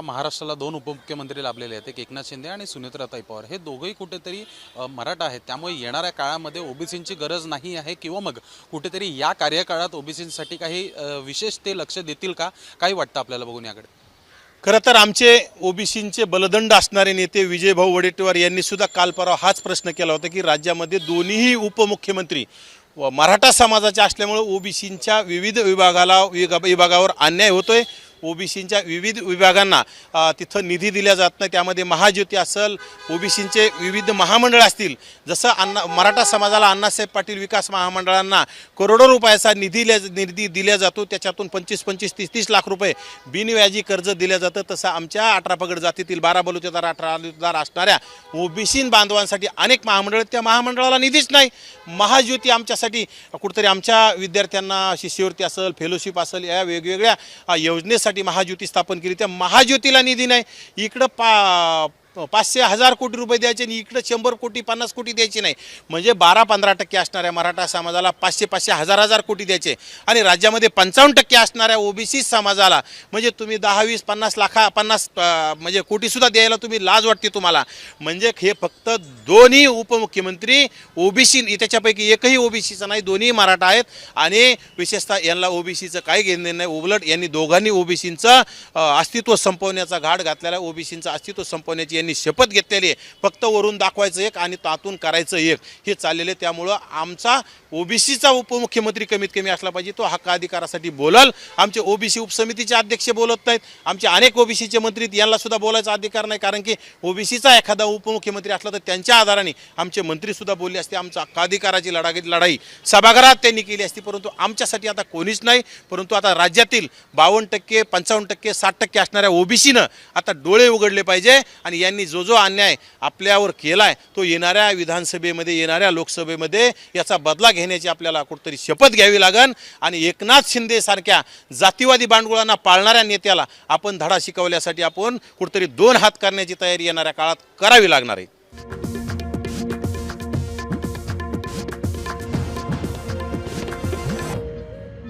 महाराष्ट्राला दोन उपमुख्यमंत्री लाभलेले आहेत, एक एकनाथ शिंदे आणि सुनेत्राताई पवार। हे दोघंही कुठेतरी मराठा आहेत, त्यामुळे येणाऱ्या काळामध्ये ओबीसींची गरज नाही आहे किंवा मग कुठेतरी या कार्यकाळात ओबीसींसाठी काही विशेष ते लक्ष देतील का, काही वाटतं आपल्याला बघून याकडे? खरं तर आमचे ओबीसींचे बलदंड असणारे नेते विजयभाऊ वडेट्टीवार यांनी सुद्धा काल परवा हाच प्रश्न केला होता की राज्यामध्ये दोन्हीही उपमुख्यमंत्री मराठा समाजाचे असल्यामुळे ओबीसींच्या विविध विभागावर अन्याय होतोय। ओबीसींच्या विविध विभागांना तिथं निधी दिला जात नाही। त्यामध्ये महाज्योती असेल, ओबीसींचे विविध महामंडळ असतील, जसं मराठा समाजाला अण्णासाहेब पाटील विकास महामंडळांना करोडो रुपयाचा निधी दिला जातो, त्याच्यातून 25-25, 30-30 लाख रुपये बिनव्याजी कर्ज दिलं जातं, तसं आमच्या 18 पगड जातीतील 12 बलुतेदार 18 बलुतेदार असणाऱ्या ओबीसी बांधवांसाठी अनेक महामंडळ, त्या महामंडळाला निधीच नाही। महाज्योती आमच्यासाठी कुठेतरी आमच्या विद्यार्थ्यांना शिष्यवृत्ती असेल, फेलोशिप असेल, या वेगवेगळ्या योजनेसाठी महाज्योती स्थापन केली, त्या महाज्योतीला निधी नाही। इकडं 500-1000 कोटी रुपये द्यायचे आणि इकडं 100 कोटी 50 कोटी द्यायचे नाही। म्हणजे 12-15% असणाऱ्या मराठा समाजाला 500-500, 1000-1000 कोटी द्यायचे आणि राज्यामध्ये 55% असणाऱ्या ओबीसी समाजाला म्हणजे तुम्ही 10-20-50 लाख म्हणजे कोटीसुद्धा द्यायला तुम्ही लाज वाटते तुम्हाला। म्हणजे हे फक्त दोन्ही उपमुख्यमंत्री ओबीसी, त्याच्यापैकी एकही ओबीसीचा नाही, दोन्ही मराठा आहेत आणि विशेषतः यांना ओबीसीचं काही घेणं नाही। उलट यांनी दोघांनी ओबीसींचं अस्तित्व संपवण्याचा घाट घातलेला, ओबीसींचं अस्तित्व संपवण्याची यांनी शपथ घेतलेली आहे। फक्त वरून दाखवायचं एक आणि तातून करायचं एक, हे चाललेले। त्यामुळं आमचा ओबीसीचा उपमुख्यमंत्री कमीत कमी असला पाहिजे, तो हक्क अधिकारासाठी बोलल। आमचे ओबीसी उपसमितीचे अध्यक्ष बोलत नाहीत, आमचे अनेक ओबीसीचे मंत्री, यांना सुद्धा बोलायचा अधिकार नाही, कारण की ओबीसीचा एखादा उपमुख्यमंत्री असला तर त्यांच्या आधाराने आमचे मंत्री सुद्धा बोलले असते। आमचा हक्क अधिकाराची लढाई सभागृहात त्यांनी केली असती, परंतु आमच्यासाठी आता कोणीच नाही। परंतु आता राज्यातील 52%, 55%, 60% असणाऱ्या ओबीसीनं आता डोळे उघडले पाहिजे आणि यांनी जो अन्याय आपल्यावर केलाय तो येणाऱ्या विधानसभेमध्ये, येणाऱ्या लोकसभेमध्ये याचा बदला घेण्याची आपल्याला कुठेतरी शपथ घ्यावी लागेल आणि एकनाथ शिंदे सारख्या जातीवादी बांडगुळांना पाळणाऱ्या नेत्याला आपण धडा शिकवण्यासाठी आपण कुठेतरी 2 हात करण्याची तयारी येणाऱ्या काळात करावी लागणार आहे।